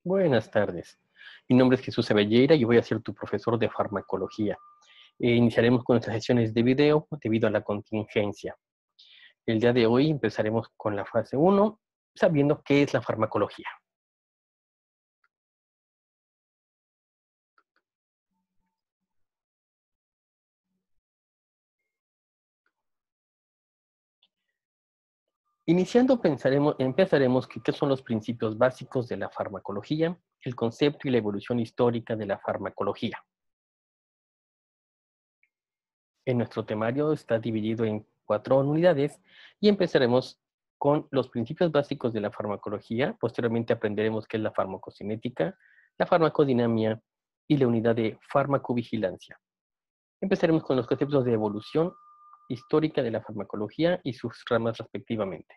Buenas tardes. Mi nombre es Jesús Abelleira y voy a ser tu profesor de farmacología. Iniciaremos con nuestras sesiones de video debido a la contingencia. El día de hoy empezaremos con la fase 1, sabiendo qué es la farmacología. Iniciando, empezaremos qué son los principios básicos de la farmacología, el concepto y la evolución histórica de la farmacología. En nuestro temario está dividido en 4 unidades y empezaremos con los principios básicos de la farmacología. Posteriormente aprenderemos qué es la farmacocinética, la farmacodinamia y la unidad de farmacovigilancia. Empezaremos con los conceptos de evolución histórica de la farmacología y sus ramas respectivamente.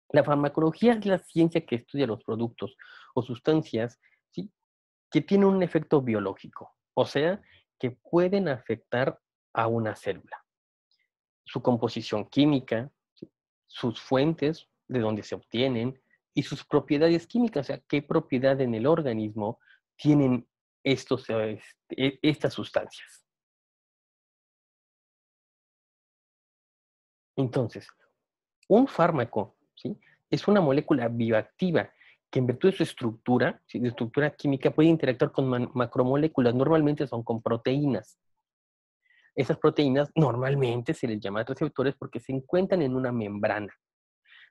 La farmacología es la ciencia que estudia los productos o sustancias, ¿sí?, que tienen un efecto biológico, o sea, que pueden afectar a una célula. Su composición química, ¿sí?, sus fuentes, de dónde se obtienen, y sus propiedades químicas, o sea, qué propiedad en el organismo tienen estas sustancias. Entonces, un fármaco, ¿sí?, es una molécula bioactiva que en virtud de su estructura, ¿sí?, de estructura química, puede interactuar con macromoléculas, normalmente son con proteínas. Esas proteínas normalmente se les llama receptores porque se encuentran en una membrana.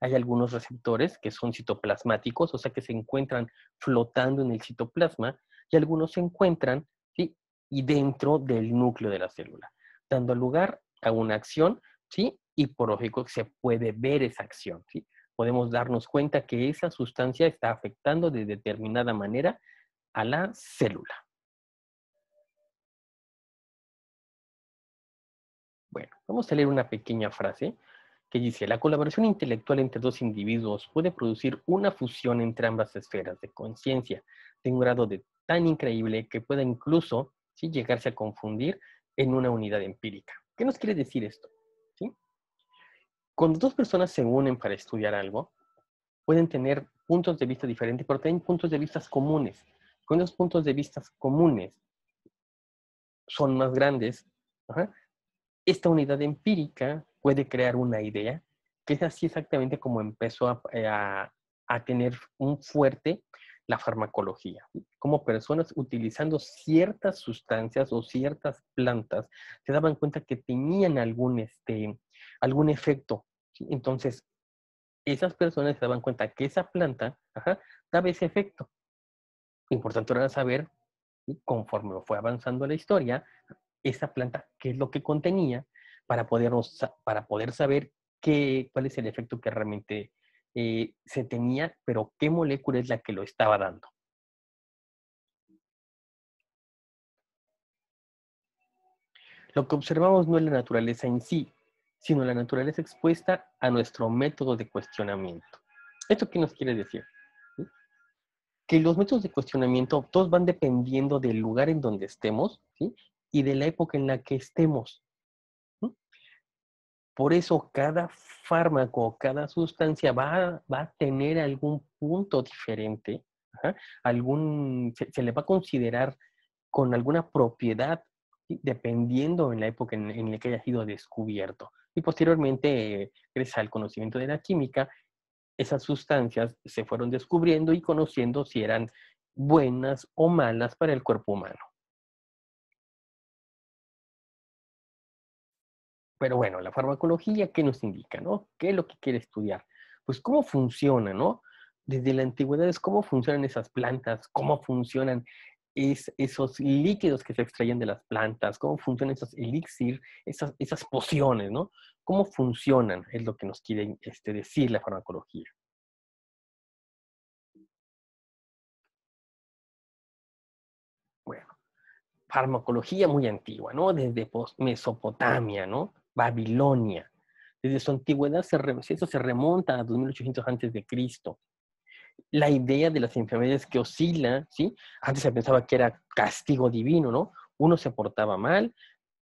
Hay algunos receptores que son citoplasmáticos, o sea que se encuentran flotando en el citoplasma, y algunos se encuentran, ¿sí?, y dentro del núcleo de la célula, dando lugar a una acción, ¿sí?, y por lógico se puede ver esa acción, ¿sí? Podemos darnos cuenta que esa sustancia está afectando de determinada manera a la célula. Bueno, vamos a leer una pequeña frase que dice: la colaboración intelectual entre dos individuos puede producir una fusión entre ambas esferas de conciencia de un grado tan increíble que pueda incluso, ¿sí?, llegarse a confundir en una unidad empírica. ¿Qué nos quiere decir esto? ¿Sí? Cuando dos personas se unen para estudiar algo, pueden tener puntos de vista diferentes, pero también puntos de vista comunes. Con esos puntos de vista comunes son más grandes, ajá, esta unidad empírica puede crear una idea, que es así exactamente como empezó a tener un fuerte la farmacología. Como personas utilizando ciertas sustancias o ciertas plantas se daban cuenta que tenían algún efecto, ¿sí? Entonces, esas personas se daban cuenta que esa planta, ajá, daba ese efecto. Importante era saber, ¿sí?, conforme fue avanzando la historia, esa planta, qué es lo que contenía, para poder saber cuál es el efecto que realmente se tenía, pero qué molécula es la que lo estaba dando. Lo que observamos no es la naturaleza en sí, sino la naturaleza expuesta a nuestro método de cuestionamiento. ¿Esto qué nos quiere decir? ¿Sí? Que los métodos de cuestionamiento todos van dependiendo del lugar en donde estemos, ¿sí?, y de la época en la que estemos. ¿Sí? Por eso cada fármaco, cada sustancia va a tener algún punto diferente, ajá, se le va a considerar con alguna propiedad, ¿sí?, dependiendo en la época en la que haya sido descubierto. Y posteriormente, gracias al conocimiento de la química, esas sustancias se fueron descubriendo y conociendo si eran buenas o malas para el cuerpo humano. Pero bueno, la farmacología, ¿qué nos indica, no? ¿Qué es lo que quiere estudiar? Pues cómo funciona, ¿no? Desde la antigüedad es cómo funcionan esas plantas, cómo funcionan esos líquidos que se extraían de las plantas, cómo funcionan esos elixir, esas pociones, ¿no? ¿Cómo funcionan? Es lo que nos quiere decir la farmacología. Bueno, farmacología muy antigua, ¿no? Desde Mesopotamia, ¿no? Babilonia. Desde su antigüedad, eso se remonta a 2800 antes de Cristo. La idea de las enfermedades que oscila, ¿sí? Antes se pensaba que era castigo divino, ¿no? Uno se portaba mal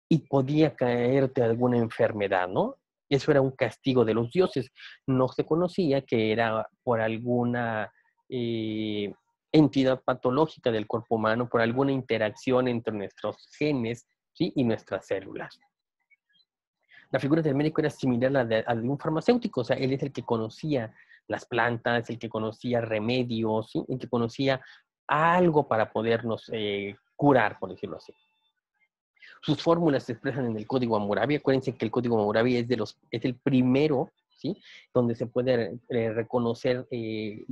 y podía caerte alguna enfermedad, ¿no? Eso era un castigo de los dioses. No se conocía que era por alguna entidad patológica del cuerpo humano, por alguna interacción entre nuestros genes, ¿sí? Y nuestras células. La figura del médico era similar a la de un farmacéutico, o sea, él es el que conocía las plantas, el que conocía remedios, ¿sí? El que conocía algo para podernos curar, por decirlo así. Sus fórmulas se expresan en el Código Hammurabi. Acuérdense que el Código Hammurabi es el primero, ¿sí? Donde se puede reconocer el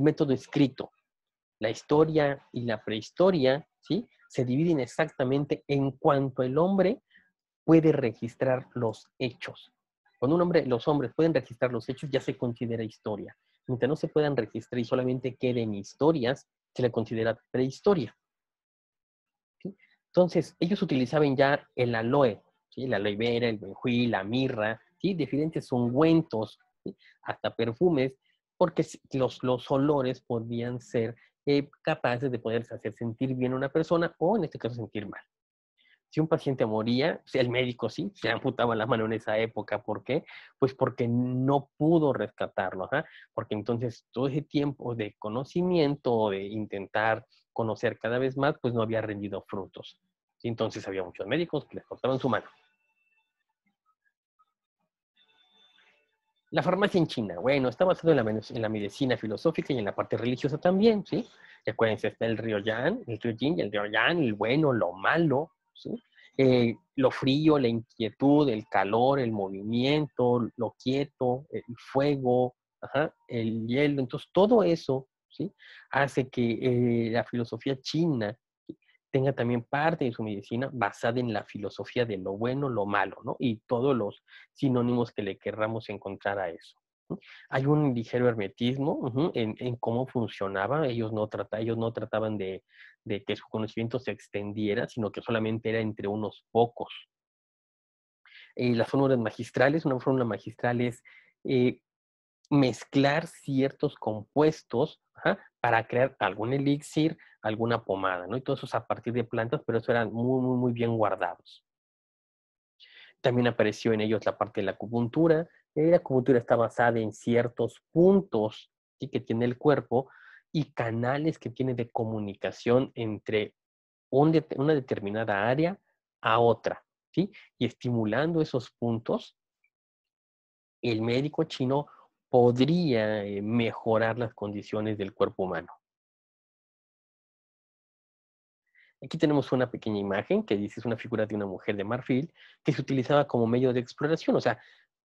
método escrito. La historia y la prehistoria, ¿sí? Se dividen exactamente en cuanto el hombre puede registrar los hechos. Cuando los hombres pueden registrar los hechos, ya se considera historia. Mientras no se puedan registrar y solamente queden historias, se le considera prehistoria. ¿Sí? Entonces, ellos utilizaban ya el aloe, ¿sí? El aloe vera, el benjuí, la mirra, ¿sí? Diferentes ungüentos, ¿sí? Hasta perfumes, porque los olores podían ser capaces de poderse hacer sentir bien a una persona o, en este caso, sentir mal. Si un paciente moría, el médico sí, se amputaba la mano en esa época. ¿Por qué? Pues porque no pudo rescatarlo, ¿eh? Porque entonces todo ese tiempo de conocimiento, de intentar conocer cada vez más, pues no había rendido frutos. Entonces había muchos médicos que les cortaban su mano. La farmacia en China, bueno, está basado en la medicina filosófica y en la parte religiosa también, ¿sí? Y acuérdense, está el río Yan, el río Yin y el río Yang, el bueno, lo malo, ¿sí? Lo frío, la inquietud, el calor, el movimiento, lo quieto, el fuego, ajá, el hielo. Entonces, todo eso, ¿sí? Hace que la filosofía china tenga también parte de su medicina basada en la filosofía de lo bueno, lo malo, ¿no? Y todos los sinónimos que le querramos encontrar a eso. ¿Sí? Hay un ligero hermetismo en cómo funcionaba. Ellos no trataban de que su conocimiento se extendiera, sino que solamente era entre unos pocos. Las fórmulas magistrales, una fórmula magistral es mezclar ciertos compuestos, ajá, para crear algún elixir, alguna pomada, ¿no? Y todo eso es a partir de plantas, pero eso eran muy, muy, muy bien guardados. También apareció en ellos la parte de la acupuntura. La acupuntura está basada en ciertos puntos, ¿sí? Que tiene el cuerpo y canales que tiene de comunicación entre una determinada área a otra, ¿sí? Y estimulando esos puntos, el médico chino podría mejorar las condiciones del cuerpo humano. Aquí tenemos una pequeña imagen que dice es una figura de una mujer de marfil que se utilizaba como medio de exploración. O sea,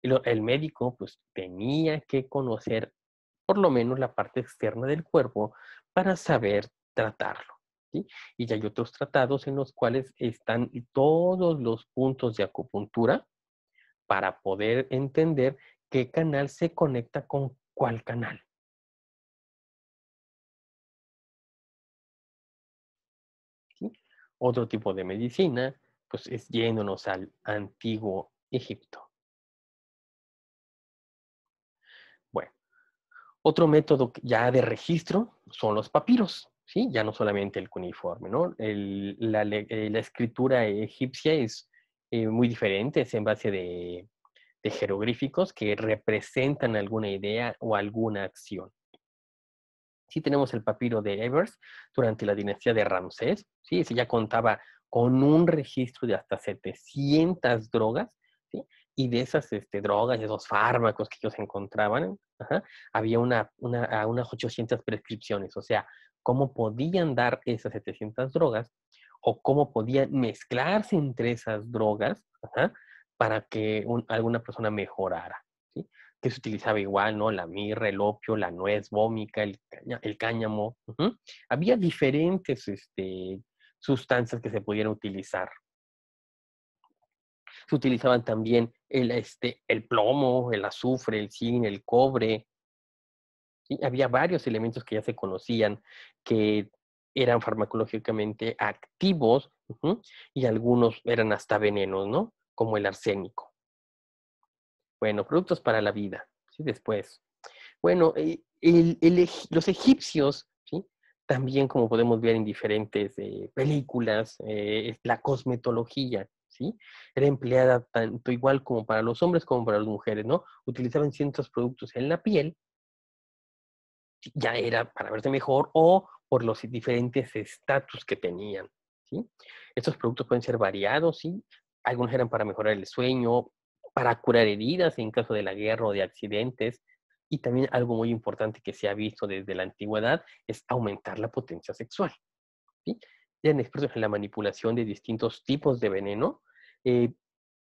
el médico pues tenía que conocer por lo menos la parte externa del cuerpo para saber tratarlo, ¿sí? Y ya hay otros tratados en los cuales están todos los puntos de acupuntura para poder entender qué canal se conecta con cuál canal. ¿Sí? Otro tipo de medicina, pues es yéndonos al antiguo Egipto. Bueno, otro método ya de registro son los papiros, ¿sí? Ya no solamente el cuneiforme, ¿no? La escritura egipcia es muy diferente, es en base de jeroglíficos que representan alguna idea o alguna acción. Sí tenemos el papiro de Ebers durante la dinastía de Ramsés, ¿sí? Ese ya contaba con un registro de hasta 700 drogas, ¿sí? Y de esas drogas, esos fármacos que ellos encontraban, ajá, había unas 800 prescripciones, o sea, cómo podían dar esas 700 drogas o cómo podían mezclarse entre esas drogas, ajá, para que alguna persona mejorara, ¿sí? Que se utilizaba igual, ¿no? La mirra, el opio, la nuez vómica, el cáñamo. Había diferentes sustancias que se pudieran utilizar. Se utilizaban también el plomo, el azufre, el zinc, el cobre. ¿Sí? Había varios elementos que ya se conocían que eran farmacológicamente activos, y algunos eran hasta venenos, ¿no? Como el arsénico. Bueno, productos para la vida. ¿Sí? Después. Bueno, los egipcios, ¿sí? También como podemos ver en diferentes películas, la cosmetología, ¿sí? Era empleada tanto igual como para los hombres como para las mujeres, ¿no? Utilizaban ciertos productos en la piel, ya era para verse mejor o por los diferentes estatus que tenían, ¿sí? Estos productos pueden ser variados, ¿sí? Algunos eran para mejorar el sueño, para curar heridas en caso de la guerra o de accidentes. Y también algo muy importante que se ha visto desde la antigüedad es aumentar la potencia sexual, ¿sí? Eran expertos en la manipulación de distintos tipos de veneno. Eh,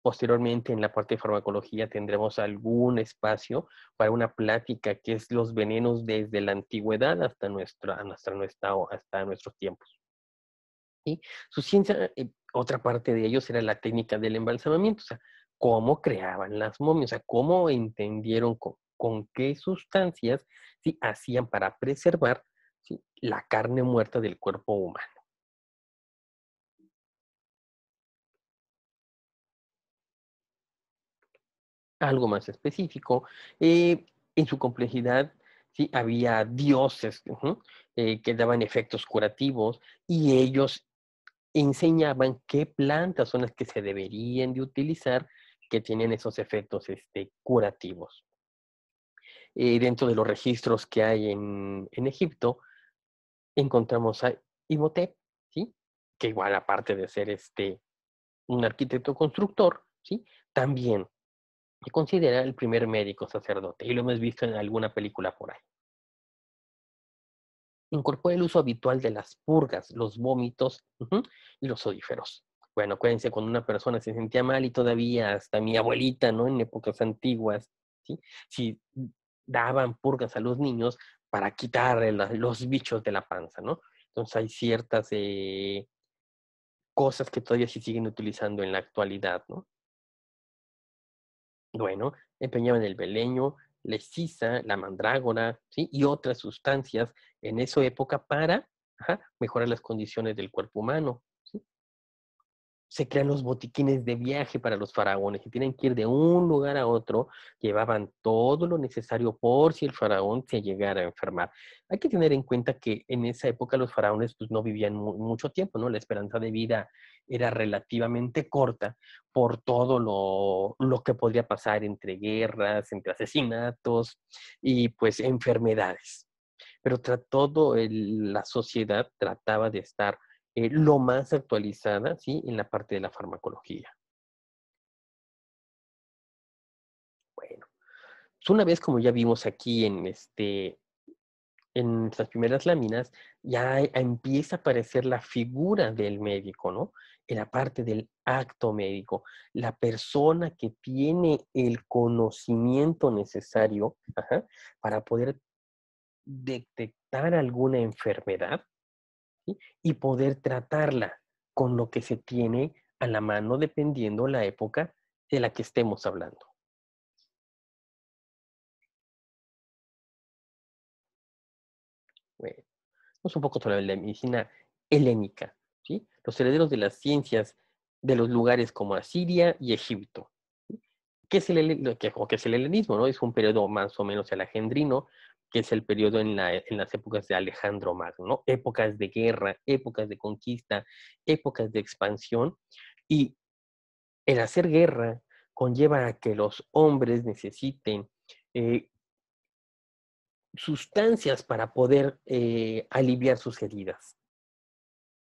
Posteriormente, en la parte de farmacología, tendremos algún espacio para una plática que es los venenos desde la antigüedad hasta nuestros tiempos. ¿Sí? Su ciencia, otra parte de ellos era la técnica del embalsamamiento, o sea, cómo creaban las momias, o sea, cómo entendieron con qué sustancias, ¿sí?, hacían para preservar, ¿sí?, la carne muerta del cuerpo humano. Algo más específico, en su complejidad, sí, había dioses, que daban efectos curativos y ellos enseñaban qué plantas son las que se deberían de utilizar que tienen esos efectos curativos. Dentro de los registros que hay en Egipto, encontramos a Imhotep, ¿sí? Que igual aparte de ser un arquitecto constructor, ¿sí?, también se considera el primer médico sacerdote, y lo hemos visto en alguna película por ahí. Incorpora el uso habitual de las purgas, los vómitos, y los odíferos. Bueno, acuérdense cuando una persona se sentía mal y todavía hasta mi abuelita, ¿no? En épocas antiguas, ¿sí? Si daban purgas a los niños para quitar los bichos de la panza, ¿no? Entonces hay ciertas cosas que todavía se siguen utilizando en la actualidad, ¿no? Bueno, empeñaban el beleño, la escisa, la mandrágora, ¿sí?, y otras sustancias en esa época para, mejorar las condiciones del cuerpo humano, ¿sí? Se crean los botiquines de viaje para los faraones, que tienen que ir de un lugar a otro, llevaban todo lo necesario por si el faraón se llegara a enfermar. Hay que tener en cuenta que en esa época los faraones pues, no vivían mucho tiempo, ¿no? La esperanza de vida era relativamente corta por todo lo que podría pasar entre guerras, entre asesinatos y pues enfermedades. Pero la sociedad trataba de estar lo más actualizada, ¿sí?, en la parte de la farmacología. Bueno, pues una vez como ya vimos aquí en las primeras láminas, ya empieza a aparecer la figura del médico, ¿no? En la parte del acto médico, la persona que tiene el conocimiento necesario, para poder detectar alguna enfermedad, ¿sí?, y poder tratarla con lo que se tiene a la mano dependiendo la época de la que estemos hablando. Bueno, vamos un poco sobre la medicina helénica, ¿sí? Los herederos de las ciencias de los lugares como Asiria y Egipto. ¿Sí? ¿Qué es qué es el helenismo, no? Es un periodo más o menos alejandrino, que es el periodo en las épocas de Alejandro Magno, ¿no? Épocas de guerra, épocas de conquista, épocas de expansión. Y el hacer guerra conlleva a que los hombres necesiten eh, sustancias para poder aliviar sus heridas.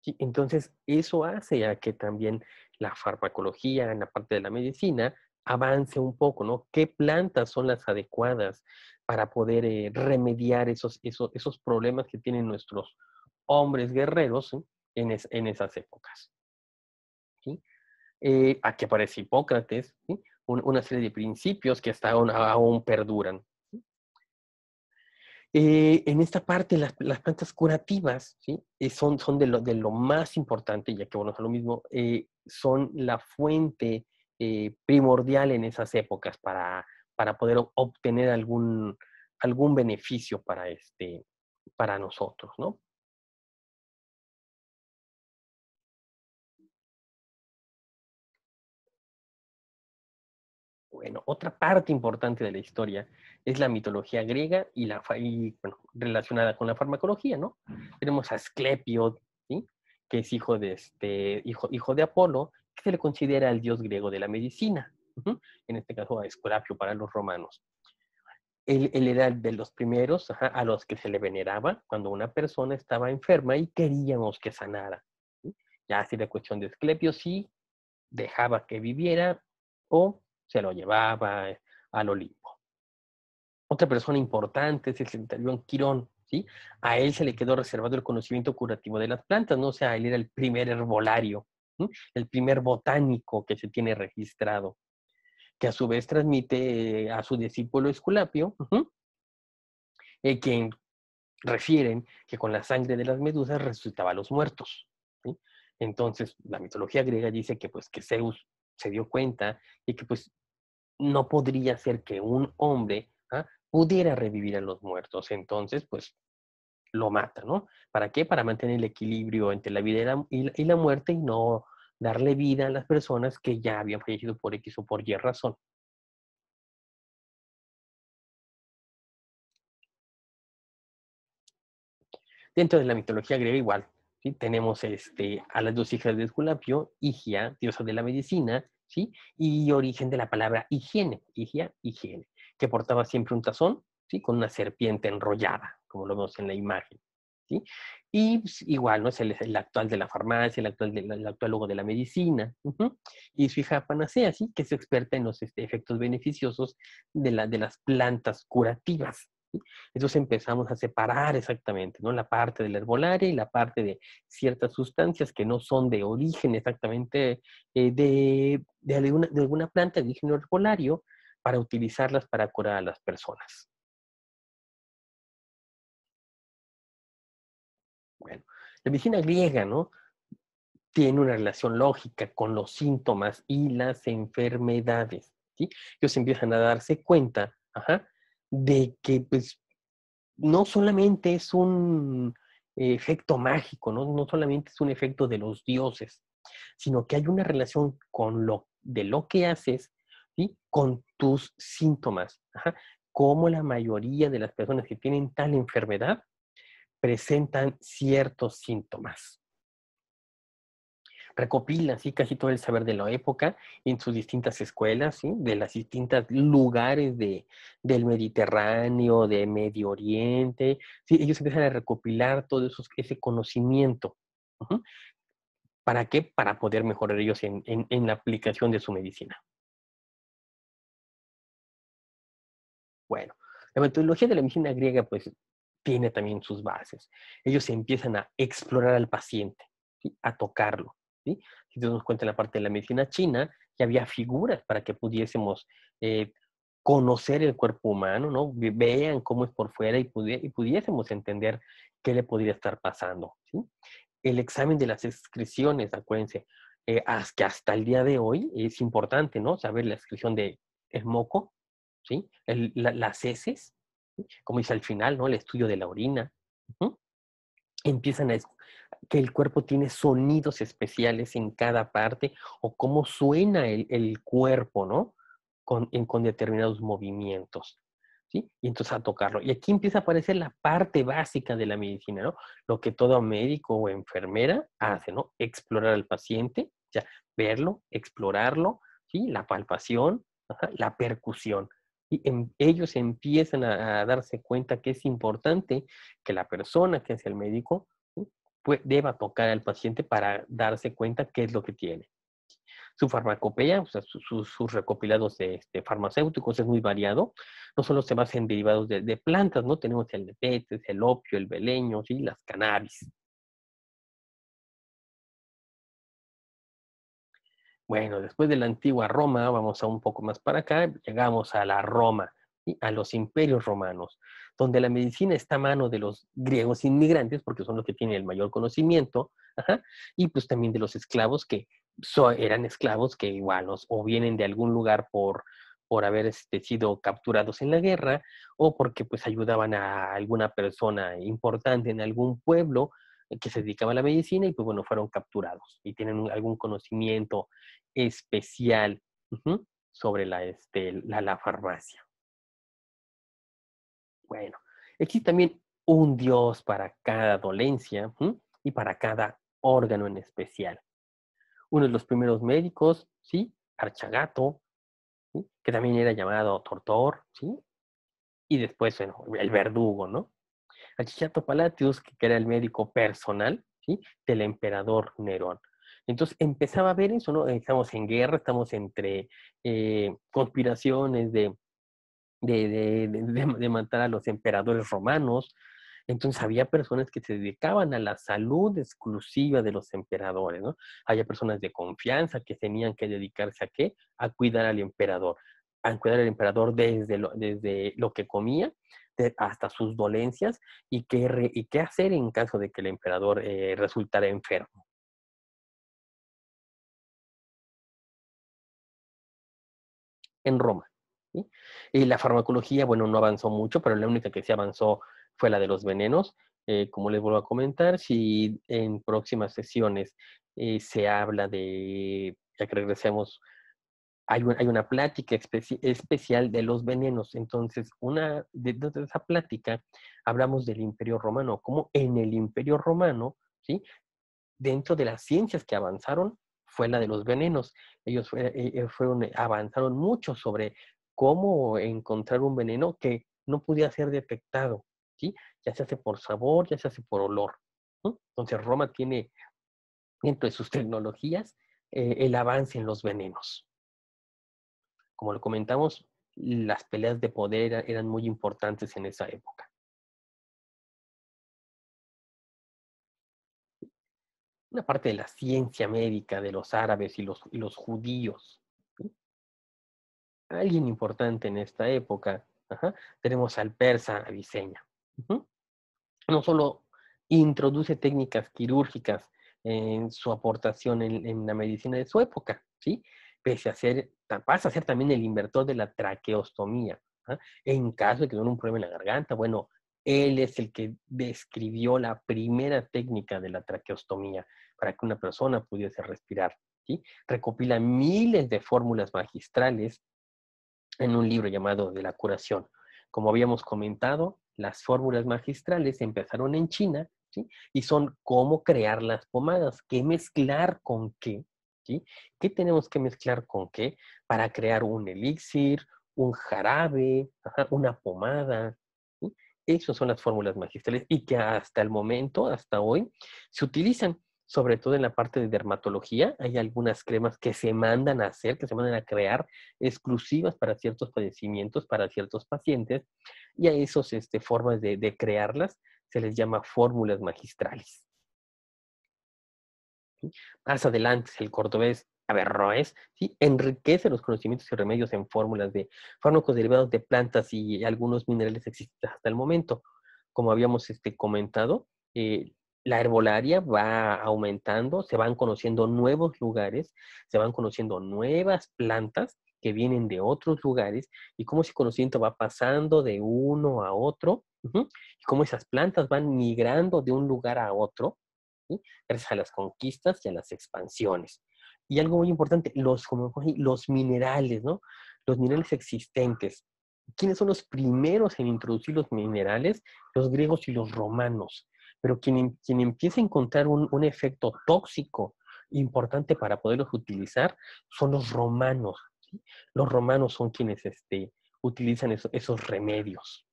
¿Sí? Entonces, eso hace a que también la farmacología en la parte de la medicina avance un poco, ¿no? ¿Qué plantas son las adecuadas para poder remediar esos problemas que tienen nuestros hombres guerreros, ¿sí?, en esas épocas? ¿Sí? Aquí aparece Hipócrates, ¿sí?, una serie de principios que hasta aún perduran. En esta parte, las plantas curativas, ¿sí?, son de lo más importante, ya que, bueno, es lo mismo, son la fuente primordial en esas épocas para poder obtener algún beneficio para nosotros, ¿no? Bueno, otra parte importante de la historia es la mitología griega bueno, relacionada con la farmacología, ¿no? Tenemos a Asclepio, ¿sí?, que es hijo de Apolo, que se le considera el dios griego de la medicina. En este caso, a Esculapio para los romanos. Él era de los primeros a los que se le veneraba cuando una persona estaba enferma y queríamos que sanara. ¿Sí? Ya así de cuestión de Asclepio, sí dejaba que viviera o se lo llevaba al Olimpo. Otra persona importante es el centurión Quirón, ¿sí? A él se le quedó reservado el conocimiento curativo de las plantas, ¿no? O sea, él era el primer herbolario, ¿sí? El primer botánico que se tiene registrado, que a su vez transmite a su discípulo Esculapio, quien refieren que con la sangre de las medusas resucitaba a los muertos, ¿sí? Entonces, la mitología griega dice que, pues, que Zeus se dio cuenta y que, pues, no podría ser que un hombre pudiera revivir a los muertos. Entonces, pues, lo mata, ¿no? ¿Para qué? Para mantener el equilibrio entre la vida y la muerte y no darle vida a las personas que ya habían fallecido por X o por Y razón. Dentro de la mitología griega igual, ¿sí? Tenemos a las dos hijas de Esculapio, Higia, diosa de la medicina, ¿sí? Y origen de la palabra higiene, Higia, higiene, que portaba siempre un tazón, ¿sí? Con una serpiente enrollada, como lo vemos en la imagen, ¿sí? Y pues, igual, ¿no? Es el actual de la farmacia, el actual logo de la medicina, y su hija Panacea, ¿sí? Que es experta en los efectos beneficiosos de las plantas curativas. Entonces empezamos a separar exactamente, ¿no? La parte del herbolaria y la parte de ciertas sustancias que no son de origen exactamente de alguna planta de origen herbolario para utilizarlas para curar a las personas. Bueno, la medicina griega, ¿no? Tiene una relación lógica con los síntomas y las enfermedades, ¿sí? Ellos empiezan a darse cuenta, de que pues no solamente es un efecto mágico, ¿no? No solamente es un efecto de los dioses, sino que hay una relación con lo que haces, ¿sí? Con tus síntomas. Como la mayoría de las personas que tienen tal enfermedad presentan ciertos síntomas. Recopilan, sí, casi todo el saber de la época en sus distintas escuelas, ¿sí? De las distintas lugares del Mediterráneo, de Medio Oriente, ¿sí? Ellos empiezan a recopilar todo ese conocimiento. Ujú. ¿Para qué? Para poder mejorar ellos en la aplicación de su medicina. Bueno, la metodología de la medicina griega, pues, tiene también sus bases. Ellos empiezan a explorar al paciente, ¿sí? A tocarlo, ¿sí? Si nos damos cuenta en la parte de la medicina china, que había figuras para que pudiésemos eh, conocer el cuerpo humano, ¿no? Vean cómo es por fuera y pudiésemos entender qué le podría estar pasando, ¿sí? El examen de las excreciones, acuérdense, que hasta el día de hoy es importante, ¿no? Saber la excreción de el moco, ¿sí? Las heces, ¿sí? Como dice al final, ¿no? El estudio de la orina. Ujú. Empiezan que el cuerpo tiene sonidos especiales en cada parte o cómo suena el cuerpo, ¿no? Con determinados movimientos, ¿sí? Y entonces a tocarlo. Y aquí empieza a aparecer la parte básica de la medicina, ¿no? Lo que todo médico o enfermera hace, ¿no? Explorar al paciente, o sea, verlo, explorarlo, ¿sí? La palpación, la percusión. Y ellos empiezan a darse cuenta que es importante que la persona que es el médico, ¿sí? Pues, deba tocar al paciente para darse cuenta qué es lo que tiene. Su farmacopea, o sea, sus recopilados farmacéuticos es muy variado. No solo se basa en derivados de plantas, ¿no? Tenemos el nepetes, el opio, el beleño, ¿sí? Las cannabis. Bueno, después de la antigua Roma, vamos a un poco más para acá, llegamos a la Roma, ¿sí? A los imperios romanos, donde la medicina está a mano de los griegos inmigrantes, porque son los que tienen el mayor conocimiento, y pues también de los esclavos que eran esclavos que igual o vienen de algún lugar por haber sido capturados en la guerra, o porque pues ayudaban a alguna persona importante en algún pueblo que se dedicaba a la medicina y pues bueno, fueron capturados y tienen algún conocimiento especial sobre la farmacia. Bueno, existe también un dios para cada dolencia y para cada órgano en especial. Uno de los primeros médicos, ¿sí? Archagato, ¿sí? Que también era llamado Tortor, ¿sí? Y después, bueno, el verdugo, ¿no? Achichato Palatius, que era el médico personal, ¿sí? Del emperador Nerón. Entonces empezaba a ver eso, ¿no? Estamos en guerra, estamos entre conspiraciones de matar a los emperadores romanos. Entonces había personas que se dedicaban a la salud exclusiva de los emperadores, ¿no? Había personas de confianza que tenían que dedicarse a qué? A cuidar al emperador. A cuidar al emperador desde lo que comía hasta sus dolencias y qué hacer en caso de que el emperador resultara enfermo. En Roma. ¿Sí? Y la farmacología, bueno, no avanzó mucho, pero la única que sí avanzó fue la de los venenos. Como les vuelvo a comentar, si en próximas sesiones se habla de, ya que regresemos, hay una plática especial de los venenos. Entonces, de esa plática hablamos del Imperio Romano, como en el Imperio Romano, ¿sí? Dentro de las ciencias que avanzaron fue la de los venenos. Ellos avanzaron mucho sobre cómo encontrar un veneno que no podía ser detectado, ¿sí? Ya se hace por sabor, ya se hace por olor, ¿no? Entonces Roma tiene dentro de sus tecnologías el avance en los venenos. Como lo comentamos, las peleas de poder eran muy importantes en esa época. Una parte de la ciencia médica de los árabes y los judíos, ¿sí? Alguien importante en esta época, ajá, tenemos al persa Avicenna. Ujú. No solo introduce técnicas quirúrgicas en su aportación en la medicina de su época, ¿sí? Pese a ser, pasa a ser también el inventor de la traqueostomía. ¿Ah? En caso de que tuviera un problema en la garganta, bueno, él es el que describió la primera técnica de la traqueostomía para que una persona pudiese respirar, ¿sí? Recopila miles de fórmulas magistrales en un libro llamado De la curación. Como habíamos comentado, las fórmulas magistrales empezaron en China, ¿sí? Y son cómo crear las pomadas, qué mezclar con qué, ¿sí? ¿Qué tenemos que mezclar con qué para crear un elixir, un jarabe, ajá, una pomada, ¿sí? Esas son las fórmulas magistrales y que hasta el momento, hasta hoy, se utilizan sobre todo en la parte de dermatología. Hay algunas cremas que se mandan a hacer, que se mandan a crear exclusivas para ciertos padecimientos, para ciertos pacientes, y a esos formas de crearlas se les llama fórmulas magistrales. ¿Sí? Más adelante, el cordobés Averroes, ¿sí? Enriquece los conocimientos y remedios en fórmulas de fármacos derivados de plantas y algunos minerales existentes hasta el momento. Como habíamos comentado, la herbolaria va aumentando, se van conociendo nuevos lugares, se van conociendo nuevas plantas que vienen de otros lugares y cómo ese conocimiento va pasando de uno a otro, y cómo esas plantas van migrando de un lugar a otro, ¿sí? Gracias a las conquistas y a las expansiones. Y algo muy importante, los minerales, ¿no? Los minerales existentes. ¿Quiénes son los primeros en introducir los minerales? Los griegos y los romanos. Pero quien empieza a encontrar un efecto tóxico importante para poderlos utilizar son los romanos, ¿sí? Los romanos son quienes utilizan esos remedios.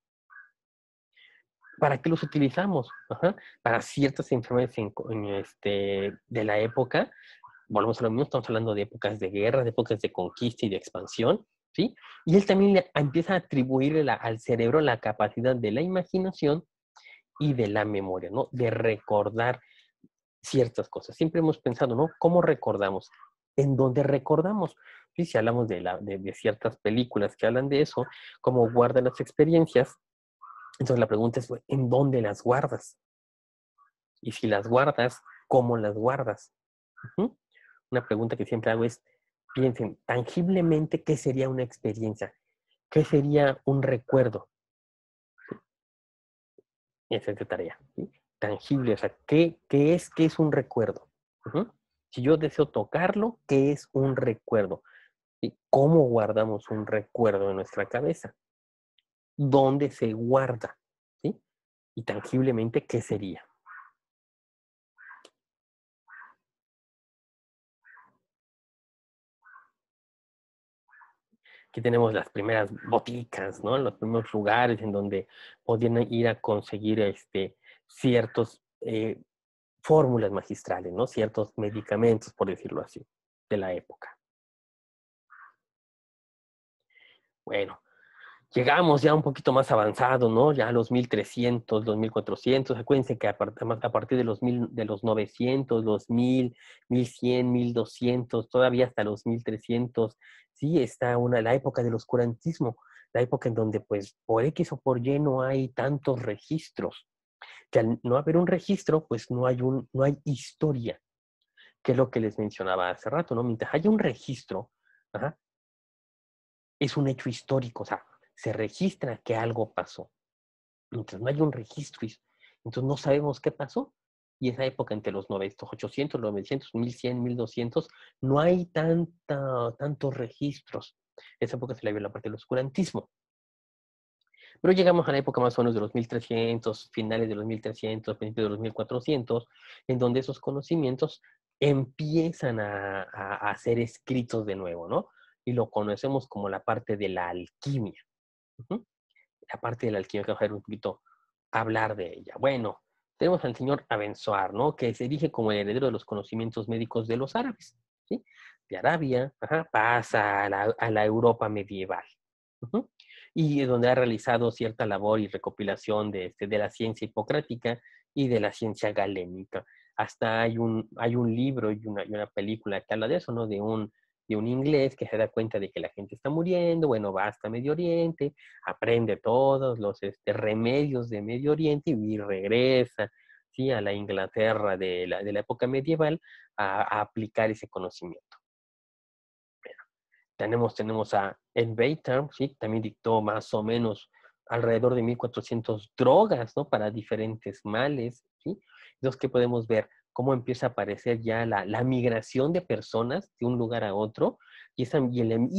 ¿Para qué los utilizamos? Ajá. Para ciertas enfermedades de la época. Volvemos a lo mismo, estamos hablando de épocas de guerra, de épocas de conquista y de expansión, ¿sí? Y él también empieza a atribuirle al cerebro la capacidad de la imaginación y de la memoria, ¿no? De recordar ciertas cosas. Siempre hemos pensado, ¿no? ¿Cómo recordamos? ¿En dónde recordamos? Sí, si hablamos de ciertas películas que hablan de eso, cómo guardan las experiencias, entonces la pregunta es, ¿en dónde las guardas? Y si las guardas, ¿cómo las guardas? Ujú. Una pregunta que siempre hago es, piensen, tangiblemente, ¿qué sería una experiencia? ¿Qué sería un recuerdo? Esa es de tarea, ¿sí? Tangible, o sea, qué es un recuerdo? Ujú. Si yo deseo tocarlo, ¿qué es un recuerdo? ¿Sí? ¿Cómo guardamos un recuerdo en nuestra cabeza? ¿Dónde se guarda? ¿Sí? Y tangiblemente, ¿qué sería? Aquí tenemos las primeras boticas, ¿no? Los primeros lugares en donde podían ir a conseguir ciertos fórmulas magistrales, ¿no? Ciertos medicamentos, por decirlo así, de la época. Bueno, llegamos ya un poquito más avanzado, ¿no? Ya a los 1300, 2400. Acuérdense que a partir de de los 900, los 1000, 1100, 1200, todavía hasta los 1300, sí, está la época del oscurantismo, la época en donde, pues, por X o por Y no hay tantos registros. Que al no haber un registro, pues no hay historia, que es lo que les mencionaba hace rato, ¿no? Mientras haya un registro, ajá, es un hecho histórico, o sea, se registra que algo pasó. Mientras no hay un registro, entonces no sabemos qué pasó. Y esa época entre los 900, 800, 900, 1100, 1200, no hay tantos registros. Esa época se le vio la parte del oscurantismo. Pero llegamos a la época más o menos de los 1300, finales de los 1300, principios de los 1400, en donde esos conocimientos empiezan a ser escritos de nuevo, ¿no? Y lo conocemos como la parte de la alquimia. Ujú. La parte de la alquimia, que vamos a ver un poquito hablar de ella. Bueno, tenemos al señor Abenzoar, ¿no? Que se erige como el heredero de los conocimientos médicos de los árabes, ¿sí? De Arabia, ajá, pasa a la Europa medieval. Ujú. Y donde ha realizado cierta labor y recopilación de la ciencia hipocrática y de la ciencia galénica. Hasta hay un libro y una película que habla de eso, ¿no? De un inglés que se da cuenta de que la gente está muriendo, bueno, va hasta Medio Oriente, aprende todos los remedios de Medio Oriente y regresa, ¿sí? A la Inglaterra de la época medieval a aplicar ese conocimiento. Tenemos a Ed Baiter, ¿sí? También dictó más o menos alrededor de 1400 drogas, ¿no? Para diferentes males, ¿sí? Entonces, ¿qué podemos ver? Cómo empieza a aparecer ya la migración de personas de un lugar a otro y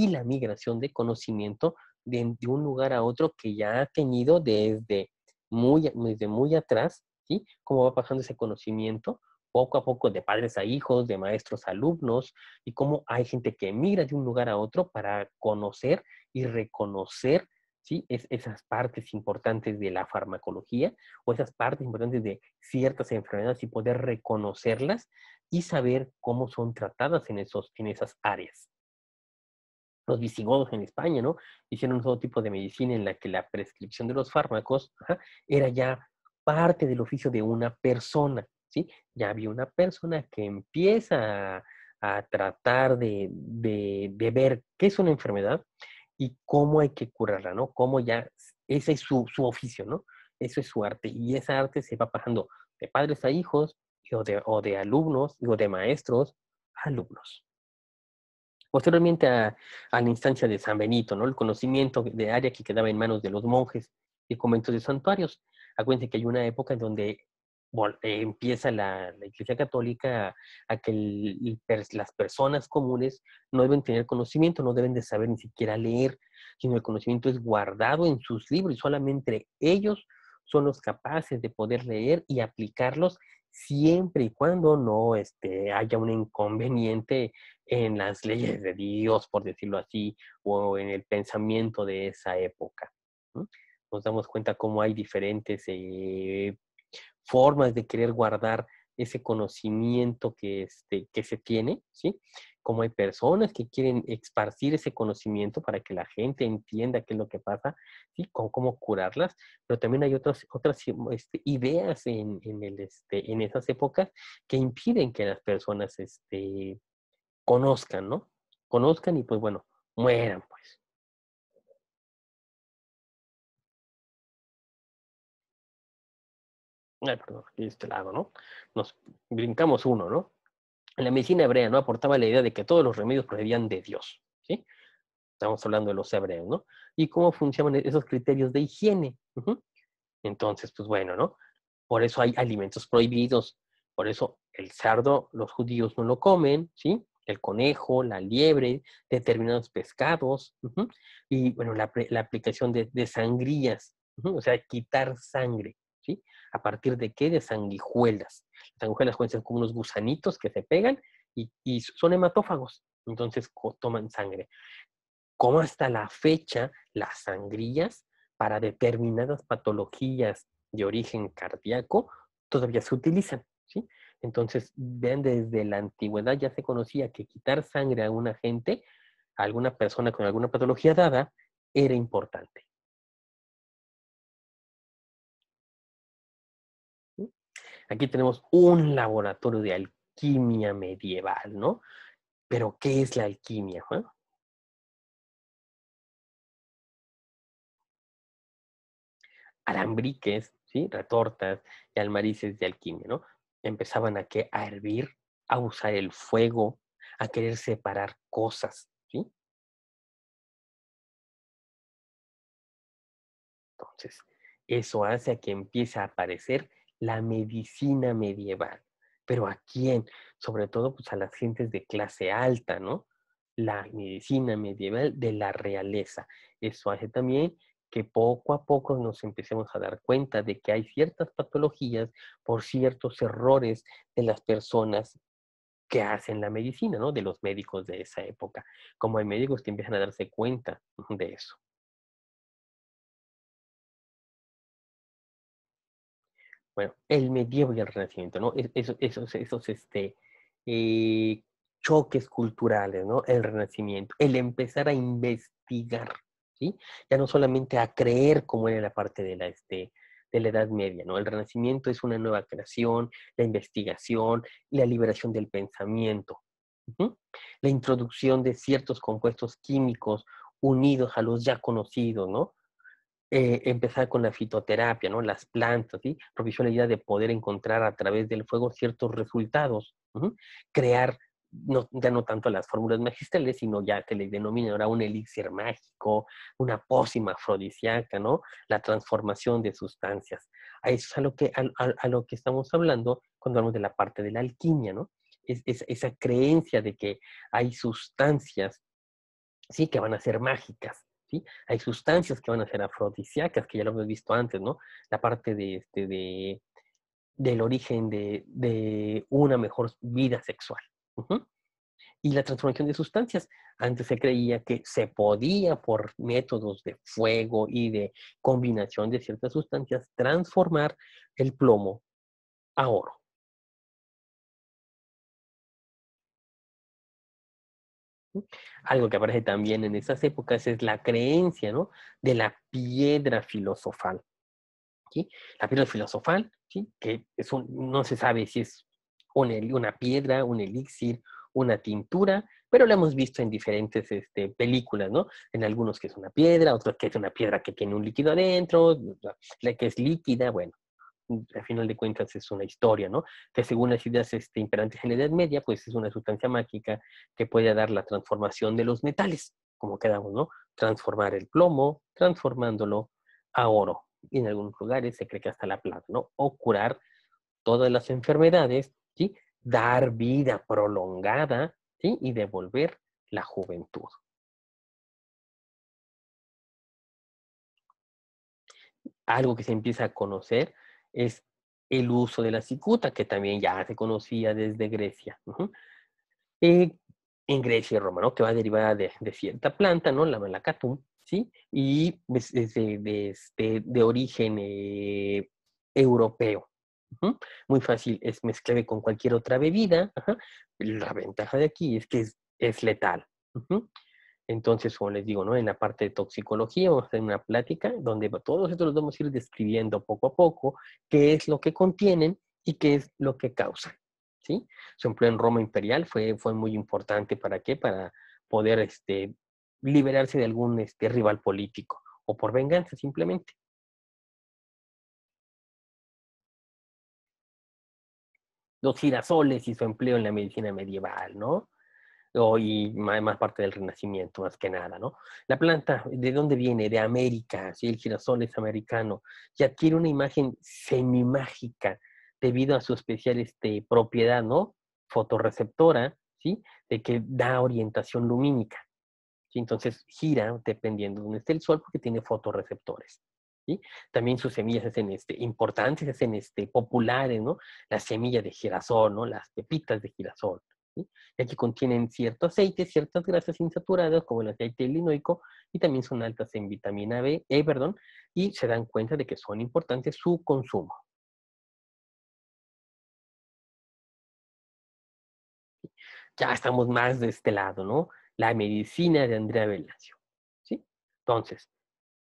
la migración de conocimiento de un lugar a otro que ya ha tenido desde muy atrás, ¿sí? Cómo va pasando ese conocimiento poco a poco de padres a hijos, de maestros a alumnos, y cómo hay gente que emigra de un lugar a otro para conocer y reconocer, ¿sí? Esas partes importantes de la farmacología o esas partes importantes de ciertas enfermedades y poder reconocerlas y saber cómo son tratadas en esas áreas. Los visigodos en España, ¿no? Hicieron todo tipo de medicina en la que la prescripción de los fármacos, ajá, era ya parte del oficio de una persona, ¿sí? Ya había una persona que empieza a tratar de ver qué es una enfermedad y cómo hay que curarla, ¿no? Cómo ya, ese es su oficio, ¿no? Eso es su arte. Y esa arte se va pasando de padres a hijos, o de alumnos, o de maestros a alumnos. Posteriormente a la instancia de San Benito, ¿no? El conocimiento de área que quedaba en manos de los monjes y conventos de santuarios. Acuérdense que hay una época en donde empieza la Iglesia Católica a que las personas comunes no deben tener conocimiento, no deben de saber ni siquiera leer, sino el conocimiento es guardado en sus libros y solamente ellos son los capaces de poder leer y aplicarlos siempre y cuando no haya un inconveniente en las leyes de Dios, por decirlo así, o en el pensamiento de esa época, ¿no? Nos damos cuenta cómo hay diferentes formas de querer guardar ese conocimiento que se tiene, ¿sí? Como hay personas que quieren esparcir ese conocimiento para que la gente entienda qué es lo que pasa, ¿sí? Cómo curarlas, pero también hay otras ideas en esas épocas que impiden que las personas conozcan, ¿no? Conozcan y pues bueno, mueran pues. Ay, perdón, aquí de este lado, ¿no? Nos brincamos uno, ¿no? En la medicina hebrea, ¿no? Aportaba la idea de que todos los remedios procedían de Dios, ¿sí? Estamos hablando de los hebreos, ¿no? Y cómo funcionan esos criterios de higiene. Ujú. Entonces, pues bueno, ¿no? Por eso hay alimentos prohibidos. Por eso el cerdo, los judíos no lo comen, ¿sí? El conejo, la liebre, determinados pescados. Ujú. Y bueno, la aplicación de sangrías, ujú, o sea, quitar sangre, ¿sí? ¿A partir de qué? De sanguijuelas. Las sanguijuelas pueden ser como unos gusanitos que se pegan y son hematófagos. Entonces toman sangre. como hasta la fecha las sangrías para determinadas patologías de origen cardíaco todavía se utilizan, ¿sí? Entonces, vean, desde la antigüedad ya se conocía que quitar sangre a una gente, a alguna persona con alguna patología dada, era importante. ¿Sí? Aquí tenemos un laboratorio de alquimia medieval, ¿no? Pero, ¿qué es la alquimia? Alambriques, ¿sí? Retortas y almarices de alquimia, ¿no? Empezaban a hervir, a usar el fuego, a querer separar cosas, ¿sí? Entonces, eso hace a que empiece a aparecer la medicina medieval. ¿Pero a quién? Sobre todo, pues, a las gentes de clase alta, ¿no? La medicina medieval de la realeza. Eso hace también que poco a poco nos empecemos a dar cuenta de que hay ciertas patologías por ciertos errores de las personas que hacen la medicina, ¿no? De los médicos de esa época. Como hay médicos que empiezan a darse cuenta de eso. Bueno, el medievo y el renacimiento, ¿no? Esos eh, choques culturales, ¿no? El renacimiento, el empezar a investigar, ¿sí? Ya no solamente a creer como era la parte de la Edad Media, ¿no? El renacimiento es una nueva creación, la investigación, la liberación del pensamiento, ¿sí? La introducción de ciertos compuestos químicos unidos a los ya conocidos, ¿no? Empezar con la fitoterapia, ¿no? Las plantas, ¿sí? Propició la idea de poder encontrar a través del fuego ciertos resultados. Ujú. Crear, no, ya no tanto las fórmulas magistrales, sino ya que le denominan ahora un elixir mágico, una pócima afrodisíaca, ¿no? La transformación de sustancias. A eso es a lo que estamos hablando cuando hablamos de la parte de la alquimia, ¿no? Esa creencia de que hay sustancias, sí, que van a ser mágicas, ¿sí? Hay sustancias que van a ser afrodisíacas, que ya lo hemos visto antes, ¿no? La parte del origen de una mejor vida sexual. Ujú. Y la transformación de sustancias. Antes se creía que se podía, por métodos de fuego y de combinación de ciertas sustancias, transformar el plomo a oro. Algo que aparece también en esas épocas es la creencia, ¿no? De la piedra filosofal. ¿Sí? La piedra filosofal, ¿sí? Que no se sabe si es una piedra, un elixir, una tintura, pero la hemos visto en diferentes películas, ¿no? En algunos que es una piedra, otros que es una piedra que tiene un líquido adentro, la que es líquida, bueno, al final de cuentas es una historia, ¿no? Que según las ideas imperantes en la Edad Media, pues es una sustancia mágica que puede dar la transformación de los metales, como quedamos, ¿no? Transformar el plomo, transformándolo a oro. Y en algunos lugares se cree que hasta la plata, ¿no? O curar todas las enfermedades, ¿sí? Dar vida prolongada, ¿sí? Y devolver la juventud. Algo que se empieza a conocer es el uso de la cicuta, que también ya se conocía desde Grecia. Ujú. Eh, en Grecia y Roma, ¿no? Que va derivada de cierta planta, ¿no? La Malacatum, ¿sí? Y es de origen europeo. Ujú. Muy fácil, es mezclable con cualquier otra bebida. Ajá. La ventaja de aquí es que es letal. Ujú. Entonces, como les digo, ¿no? En la parte de toxicología vamos a hacer una plática donde todos estos los vamos a ir describiendo poco a poco qué es lo que contienen y qué es lo que causan, ¿sí? Su empleo en Roma imperial fue muy importante. ¿Para qué? Para poder liberarse de algún rival político o por venganza simplemente. Los girasoles y su empleo en la medicina medieval, ¿no? Y más parte del Renacimiento, más que nada, ¿no? La planta, ¿de dónde viene? De América, ¿sí? El girasol es americano y adquiere una imagen semimágica debido a su especial propiedad, ¿no? Fotorreceptora, ¿sí? De que da orientación lumínica, ¿sí? Entonces gira dependiendo de dónde esté el sol porque tiene fotorreceptores. ¿Sí? También sus semillas se hacen importantes, se hacen populares, ¿no? La semilla de girasol, ¿no? Las pepitas de girasol. ¿sí? Ya que contienen cierto aceite, ciertas grasas insaturadas, como el aceite linoico, y también son altas en vitamina B, perdón, y se dan cuenta de que son importantes su consumo. Ya estamos más de este lado, ¿no? La medicina de Andrea Belacio, ¿sí? Entonces,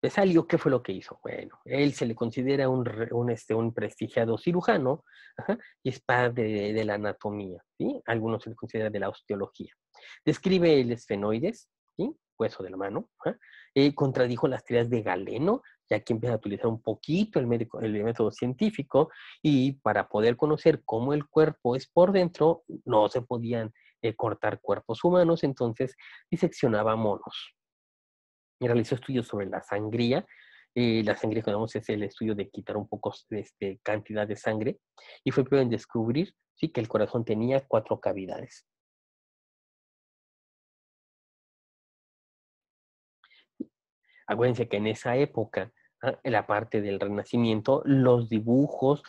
Besalio, ¿qué fue lo que hizo? Bueno, él se le considera un prestigiado cirujano, ajá, y es padre de la anatomía, ¿sí? Algunos se le considera de la osteología. Describe el esfenoides, ¿sí? Hueso de la mano, ajá, contradijo las teorías de Galeno, ya que empieza a utilizar un poquito el método científico, y para poder conocer cómo el cuerpo es por dentro, no se podían cortar cuerpos humanos, entonces diseccionaba monos y realizó estudios sobre la sangría. La sangría, como vemos, es el estudio de quitar un poco de cantidad de sangre, y fue el primero en descubrir, sí, que el corazón tenía 4 cavidades. Acuérdense que en esa época, en la parte del Renacimiento, los dibujos,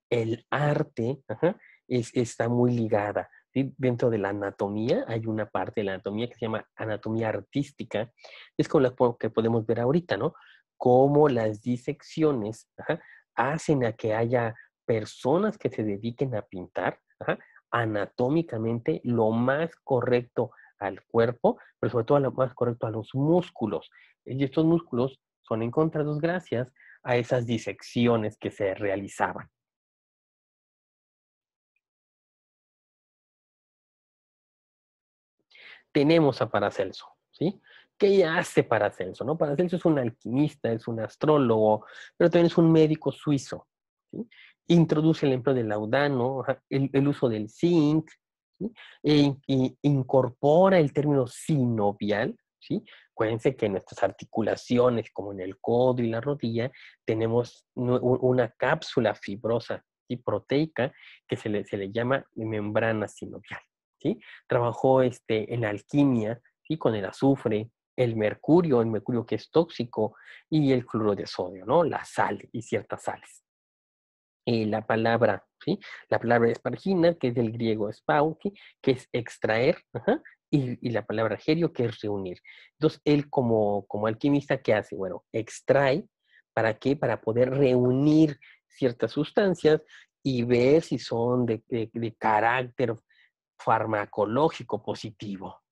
el arte, ajá, está muy ligada. ¿Sí? Dentro de la anatomía hay una parte de la anatomía que se llama anatomía artística. Es con la que podemos ver ahorita, ¿no? Cómo las disecciones, ajá, hacen a que haya personas que se dediquen a pintar, ajá, anatómicamente lo más correcto al cuerpo, pero sobre todo lo más correcto a los músculos. Y estos músculos son encontrados gracias a esas disecciones que se realizaban. Tenemos a Paracelso, ¿sí? ¿Qué hace Paracelso? ¿No? Paracelso es un alquimista, es un astrólogo, pero también es un médico suizo, ¿sí? Introduce el empleo del laudano, el uso del zinc, ¿sí? Y incorpora el término sinovial, ¿sí? Acuérdense que en nuestras articulaciones, como en el codo y la rodilla, tenemos una cápsula fibrosa y proteica que se le llama membrana sinovial, ¿sí? Trabajó en alquimia, ¿sí? Con el azufre, el mercurio que es tóxico, y el cloruro de sodio, ¿no? La sal y ciertas sales. La palabra, ¿sí? La palabra espargina, que es del griego spau, ¿sí? Que es extraer, ajá, y la palabra gerio, que es reunir. Entonces, él como alquimista, ¿qué hace? Bueno, extrae, ¿para qué? Para poder reunir ciertas sustancias y ver si son de carácter farmacológico positivo.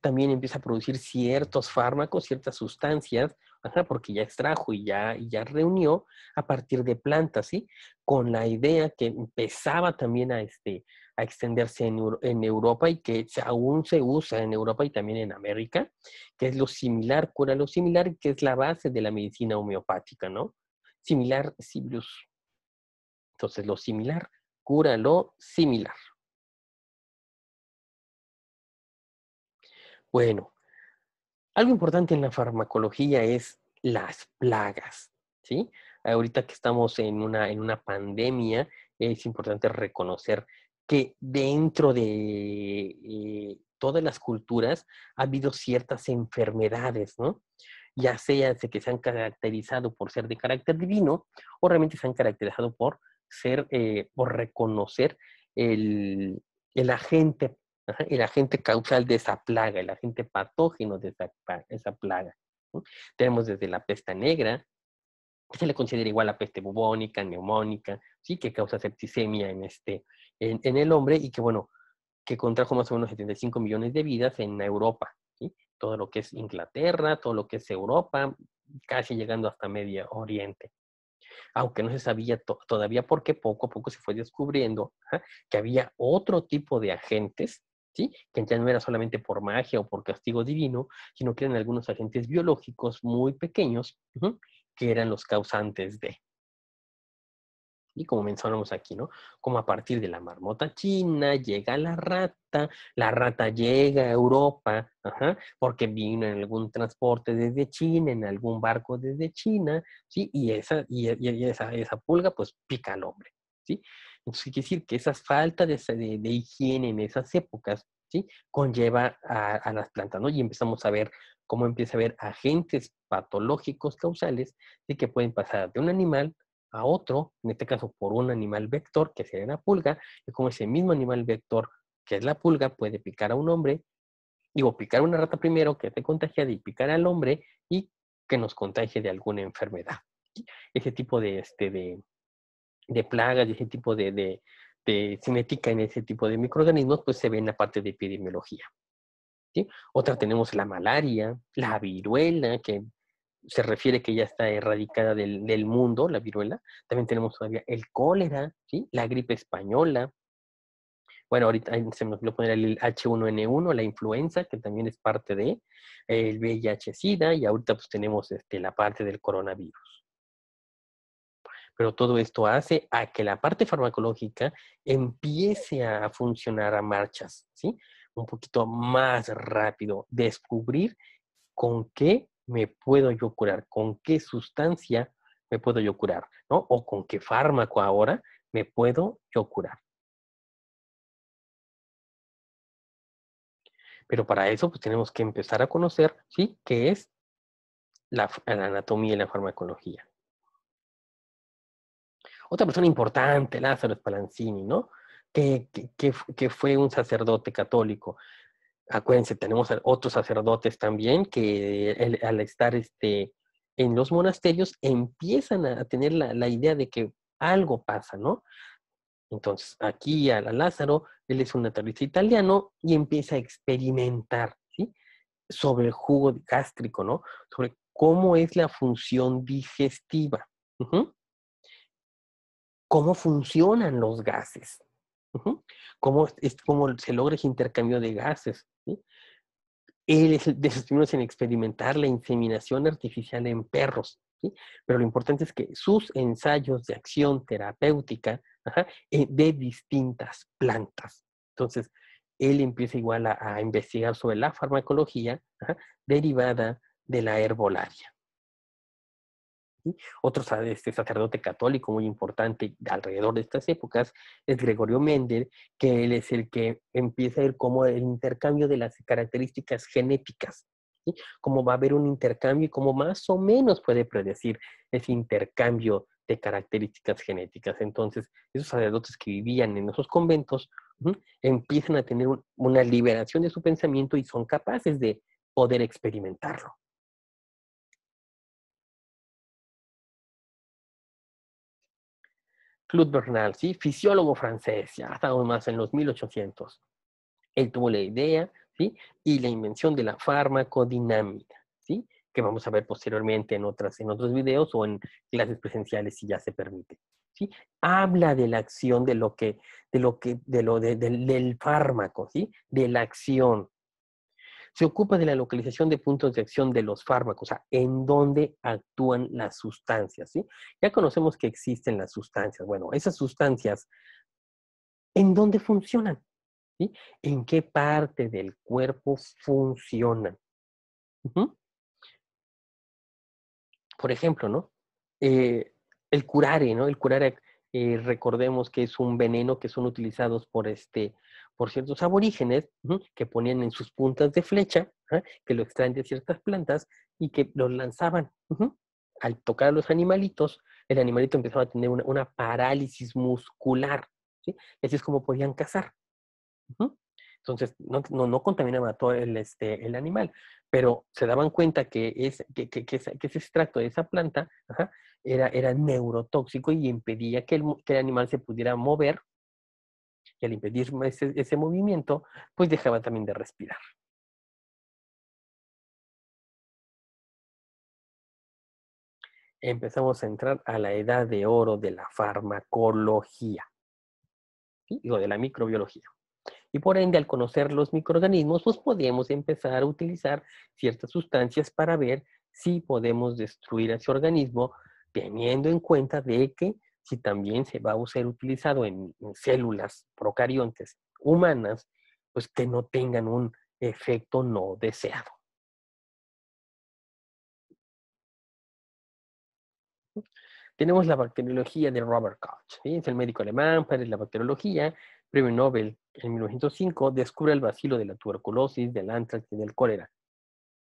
También empieza a producir ciertos fármacos, ciertas sustancias, ajá, porque ya extrajo y ya reunió a partir de plantas, ¿sí? Con la idea que empezaba también a extenderse en Europa, y que aún se usa en Europa y también en América, que es lo similar, cura lo similar, que es la base de la medicina homeopática, ¿no? Similar, similus. Entonces, lo similar cura lo similar. Bueno, algo importante en la farmacología es las plagas, ¿sí? Ahorita que estamos en una pandemia, es importante reconocer que dentro de todas las culturas ha habido ciertas enfermedades, ¿no? Ya sea de que se han caracterizado por ser de carácter divino, o realmente se han caracterizado por reconocer el agente. Ajá, el agente causal de esa plaga, el agente patógeno de esa plaga, ¿no? Tenemos desde la peste negra, que se le considera igual a peste bubónica, neumónica, ¿sí? Que causa septicemia en el hombre, y que, bueno, que contrajo más o menos 75 millones de vidas en Europa, ¿sí? Todo lo que es Inglaterra, todo lo que es Europa, casi llegando hasta Medio Oriente, aunque no se sabía todavía, porque poco a poco se fue descubriendo, ajá, que había otro tipo de agentes, ¿sí? Que ya no era solamente por magia o por castigo divino, sino que eran algunos agentes biológicos muy pequeños, ujú, que eran los causantes de. Y como mencionamos aquí, ¿no? Como a partir de la marmota china llega la rata llega a Europa, ajá, porque vino en algún transporte desde China, en algún barco desde China, ¿sí? Y esa pulga pues pica al hombre, ¿sí? Entonces quiere decir que esa falta de higiene en esas épocas, ¿sí? Conlleva a las plantas, ¿no? Y empezamos a ver cómo empieza a haber agentes patológicos causales de que pueden pasar de un animal a otro, en este caso por un animal vector, que sería la pulga, y como ese mismo animal vector, que es la pulga, puede picar a un hombre, digo, picar a una rata primero, que esté contagiada, y picar al hombre, y que nos contagie de alguna enfermedad. ¿Sí? Ese tipo de plagas y ese tipo de cinética en ese tipo de microorganismos, pues se ve en la parte de epidemiología. ¿Sí? Otra tenemos la malaria, la viruela, que se refiere que ya está erradicada del mundo, la viruela. También tenemos todavía el cólera, ¿sí? La gripe española. Bueno, ahorita se me olvidó poner el H1N1, la influenza, que también es parte de el VIH-Sida, y ahorita pues tenemos la parte del coronavirus. Pero todo esto hace a que la parte farmacológica empiece a funcionar a marchas, ¿sí? Un poquito más rápido, descubrir con qué me puedo yo curar, con qué sustancia me puedo yo curar, ¿no? O con qué fármaco ahora me puedo yo curar. Pero para eso, pues tenemos que empezar a conocer, ¿sí? ¿Qué es la anatomía y la farmacología? Otra persona importante, Lázaro Spallanzini, ¿no? Que fue un sacerdote católico. Acuérdense, tenemos otros sacerdotes también que al estar en los monasterios empiezan a tener la idea de que algo pasa, ¿no? Entonces, aquí a Lázaro, él es un naturalista italiano y empieza a experimentar, ¿sí? Sobre el jugo gástrico, ¿no? Sobre cómo es la función digestiva. Ujú. Cómo funcionan los gases. Ujú. Cómo se logra ese intercambio de gases, ¿sí? Él es de esos primeros en experimentar la inseminación artificial en perros, ¿sí? Pero lo importante es que sus ensayos de acción terapéutica, ajá, de distintas plantas. Entonces, él empieza igual a investigar sobre la farmacología, ajá, derivada de la herbolaria. ¿Sí? Otro sacerdote católico muy importante alrededor de estas épocas es Gregorio Mendel, que él es el que empieza a ver cómo el intercambio de las características genéticas, ¿sí? Cómo va a haber un intercambio y cómo más o menos puede predecir ese intercambio de características genéticas. Entonces, esos sacerdotes que vivían en esos conventos empiezan a tener una liberación de su pensamiento y son capaces de poder experimentarlo. Claude Bernal, ¿sí? Fisiólogo francés, ya estamos más en los 1800. Él tuvo la idea, ¿sí? Y la invención de la farmacodinámica, ¿sí? Que vamos a ver posteriormente en otros videos o en clases presenciales si ya se permite, ¿sí? Habla de la acción del fármaco, ¿sí? De la acción, se ocupa de la localización de puntos de acción de los fármacos, o sea, en dónde actúan las sustancias, ¿sí? Ya conocemos que existen las sustancias. Bueno, esas sustancias, ¿en dónde funcionan? ¿Sí? ¿En qué parte del cuerpo funcionan? Ujú. Por ejemplo, ¿no? Eh, el curare, ¿no? El curare, recordemos que es un veneno que son utilizados por ciertos aborígenes, que ponían en sus puntas de flecha, que lo extraen de ciertas plantas y que los lanzaban. Al tocar a los animalitos, el animalito empezaba a tener una parálisis muscular, ¿sí? Y así es como podían cazar. Ujú. Entonces, no contaminaba todo el animal, pero se daban cuenta que ese extracto de esa planta, ajá, era neurotóxico y impedía que el animal se pudiera mover, y al impedir ese movimiento, pues dejaba también de respirar. Empezamos a entrar a la edad de oro de la farmacología, ¿sí? Digo, de la microbiología. Y por ende, al conocer los microorganismos, pues podemos empezar a utilizar ciertas sustancias para ver si podemos destruir ese organismo, teniendo en cuenta de que si también se va a ser utilizado en células procariontes humanas, pues que no tengan un efecto no deseado. Tenemos la bacteriología de Robert Koch, ¿sí? Es el médico alemán, padre de la bacteriología, premio Nobel en 1905, descubre el bacilo de la tuberculosis, del anthrax y del cólera,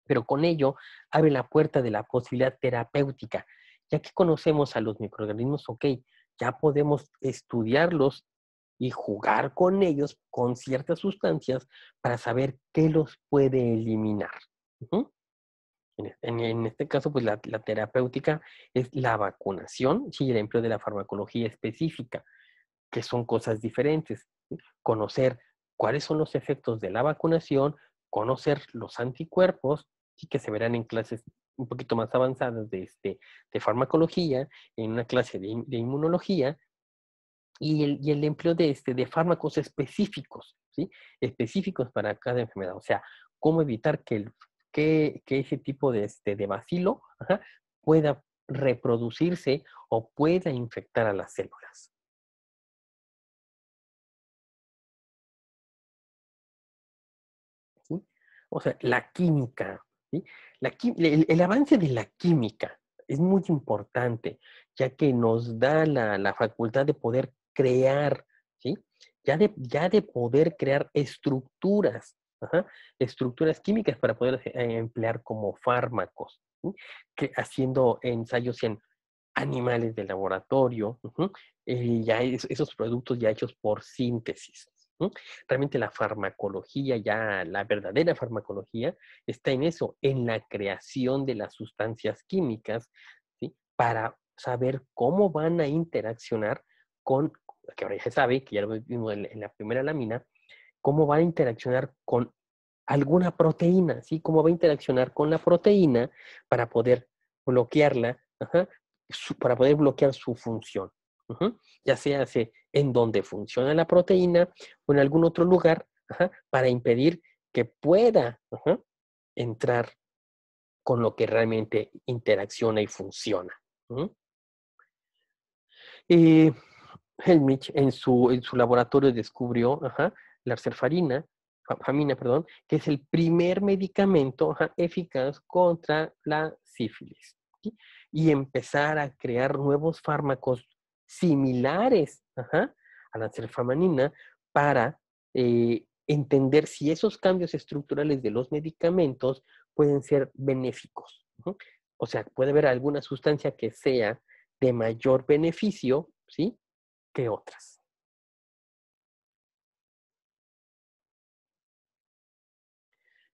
pero con ello abre la puerta de la posibilidad terapéutica Ya que conocemos a los microorganismos, ok, ya podemos estudiarlos y jugar con ellos, con ciertas sustancias, para saber qué los puede eliminar. Ujú. En este caso, pues la terapéutica es la vacunación, sí, el empleo de la farmacología específica, que son cosas diferentes. ¿Sí? Conocer cuáles son los efectos de la vacunación, conocer los anticuerpos, sí, que se verán en clases un poquito más avanzadas de farmacología, en una clase de inmunología, y el empleo de fármacos específicos, ¿sí? Específicos para cada enfermedad. O sea, cómo evitar que ese tipo de bacilo, ajá, pueda reproducirse o pueda infectar a las células. ¿Sí? O sea, la química, ¿sí? El avance de la química es muy importante, ya que nos da la facultad de poder crear, ¿sí? Ya de poder crear estructuras, ajá, estructuras químicas para poder emplear como fármacos, ¿sí? Que haciendo ensayos en animales de laboratorio, ujú, ya esos productos ya hechos por síntesis. ¿No? Realmente la farmacología, ya la verdadera farmacología, está en eso, en la creación de las sustancias químicas, ¿sí? Para saber cómo van a interaccionar con, que ahora ya se sabe, que ya lo vimos en la primera lámina, cómo va a interaccionar con alguna proteína, ¿sí? Cómo va a interaccionar con la proteína para poder bloquearla, ajá, para poder bloquear su función. Ujú. Ya sea en donde funciona la proteína o en algún otro lugar, ajá, para impedir que pueda, ajá, entrar con lo que realmente interacciona y funciona. Ujú. Y Helmich en su laboratorio descubrió, ajá, la arserfarina, famina, perdón, que es el primer medicamento, ajá, eficaz contra la sífilis. ¿Sí? Y empezar a crear nuevos fármacos similares, ajá, a la arserfarina para entender si esos cambios estructurales de los medicamentos pueden ser benéficos. Ujú. O sea, puede haber alguna sustancia que sea de mayor beneficio, ¿sí? Que otras.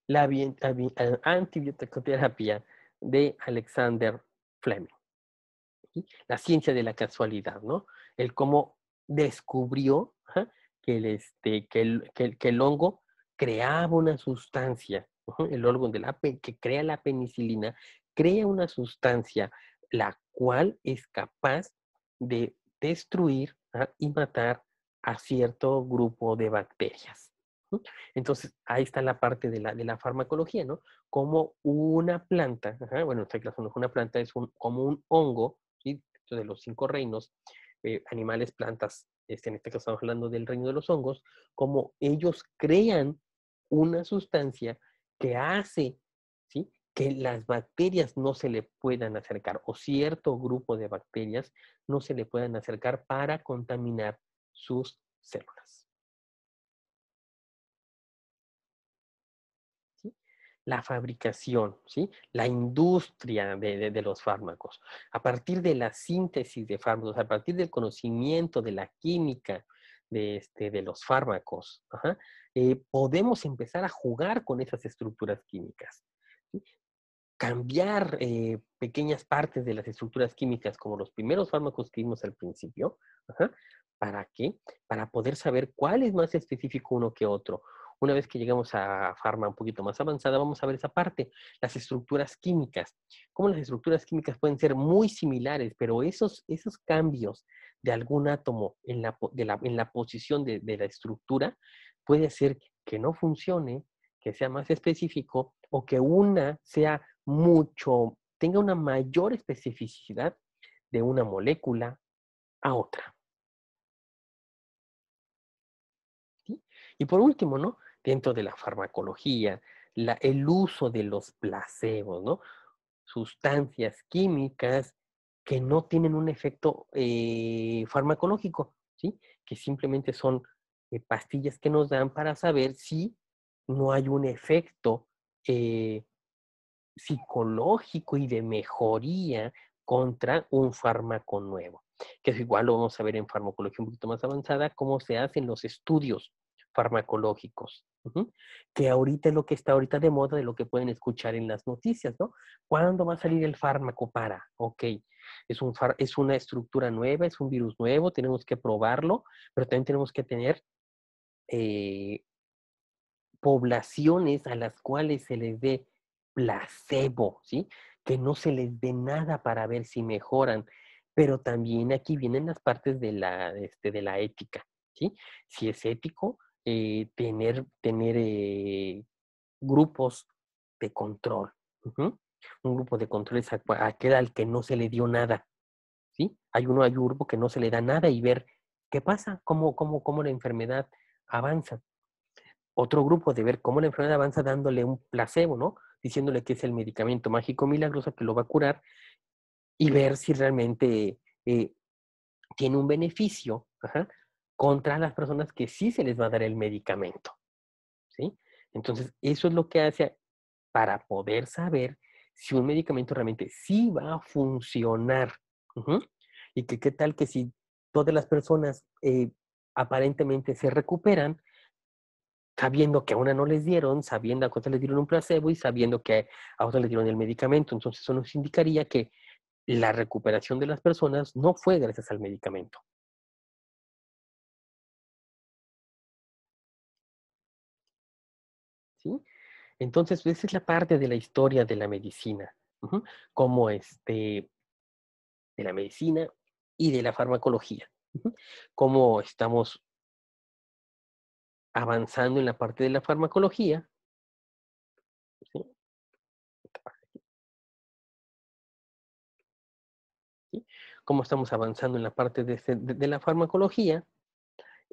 La antibioticoterapia de Alexander Fleming. ¿Sí? La ciencia de la casualidad, ¿no? El cómo descubrió, ajá, que el hongo creaba una sustancia, ajá, el hongo que crea la penicilina, crea una sustancia la cual es capaz de destruir, ajá, y matar a cierto grupo de bacterias. ¿Sí? Entonces, ahí está la parte de la farmacología, ¿no? Como una planta, ajá, bueno, en este caso no es una planta, es como un hongo, ¿sí? De los cinco reinos, animales, plantas, en este caso estamos hablando del reino de los hongos, como ellos crean una sustancia que hace, ¿sí? Que las bacterias no se le puedan acercar, o cierto grupo de bacterias no se le puedan acercar para contaminar sus células. ¿Sí? La fabricación, ¿sí? La industria de los fármacos. A partir de la síntesis de fármacos, a partir del conocimiento de la química de los fármacos, ajá, podemos empezar a jugar con esas estructuras químicas. ¿Sí? Cambiar pequeñas partes de las estructuras químicas, como los primeros fármacos que vimos al principio. Ajá. ¿Para qué? Para poder saber cuál es más específico uno que otro. Una vez que llegamos a farma un poquito más avanzada, vamos a ver esa parte, las estructuras químicas. Cómo las estructuras químicas pueden ser muy similares, pero esos cambios de algún átomo en la posición de la estructura puede hacer que no funcione, que sea más específico o que una sea tenga una mayor especificidad de una molécula a otra. ¿Sí? Y por último, ¿no? Dentro de la farmacología, el uso de los placebos, ¿no? Sustancias químicas que no tienen un efecto farmacológico, ¿sí? Que simplemente son pastillas que nos dan para saber si no hay un efecto eh, psicológico y de mejoría contra un fármaco nuevo. Que es igual, lo vamos a ver en farmacología un poquito más avanzada, cómo se hacen los estudios farmacológicos. Que ahorita es lo que está ahorita de moda, de lo que pueden escuchar en las noticias, ¿no? ¿Cuándo va a salir el fármaco para? Ok, es una estructura nueva, es un virus nuevo, tenemos que probarlo, pero también tenemos que tener eh, poblaciones a las cuales se les dé placebo, ¿sí? Que no se les dé nada para ver si mejoran. Pero también aquí vienen las partes de la ética, ¿sí? Si es ético tener grupos de control. Ujú. Un grupo de control es aquel al que no se le dio nada, ¿sí? Hay un grupo que no se le da nada y ver qué pasa, cómo la enfermedad avanza. Otro grupo de ver cómo la enfermedad avanza dándole un placebo, ¿no? Diciéndole que es el medicamento mágico milagroso que lo va a curar y ver si realmente eh, tiene un beneficio, ajá, contra las personas que sí se les va a dar el medicamento, ¿sí? Entonces, eso es lo que hace para poder saber si un medicamento realmente sí va a funcionar. Ujú. Y que qué tal que si todas las personas aparentemente se recuperan, sabiendo que a una no les dieron, sabiendo que a otras les dieron un placebo y sabiendo que a otras les dieron el medicamento. Entonces eso nos indicaría que la recuperación de las personas no fue gracias al medicamento, ¿sí? Entonces esa es la parte de la historia de la medicina, ujú, como de la medicina y de la farmacología, ujú, cómo estamos avanzando en la parte de la farmacología, ¿sí? ¿Sí? Cómo estamos avanzando en la parte de la farmacología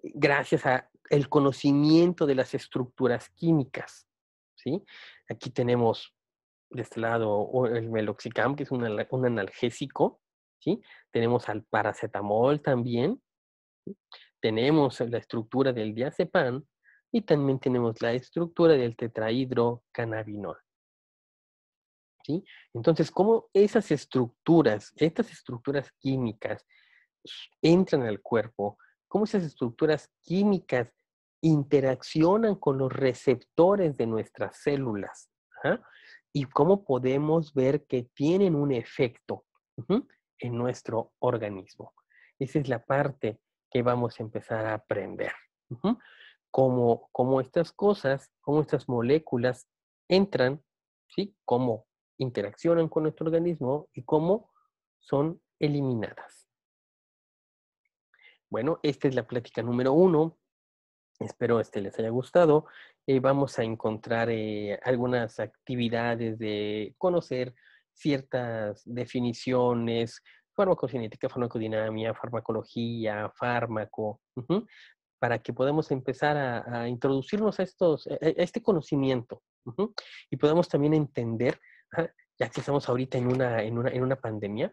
gracias a el conocimiento de las estructuras químicas, ¿sí? Aquí tenemos de este lado el meloxicam, que es un analgésico, ¿sí? Tenemos al paracetamol también, ¿sí? Tenemos la estructura del diazepam y también tenemos la estructura del tetrahidrocannabinol, ¿sí? Entonces, ¿cómo estas estructuras químicas entran al cuerpo, cómo esas estructuras químicas interaccionan con los receptores de nuestras células? ¿Ah? Y cómo podemos ver que tienen un efecto ujú, en nuestro organismo. Esa es la parte que vamos a empezar a aprender. Ujú. Cómo estas cosas, cómo estas moléculas entran, ¿sí? Cómo interaccionan con nuestro organismo y cómo son eliminadas. Bueno, esta es la plática número uno. Espero les haya gustado. Vamos a encontrar algunas actividades de conocer ciertas definiciones, farmacocinética, farmacodinamia, farmacología, fármaco, ujú, para que podamos empezar a introducirnos a este conocimiento ujú, y podamos también entender, ajá, ya que estamos ahorita en una pandemia,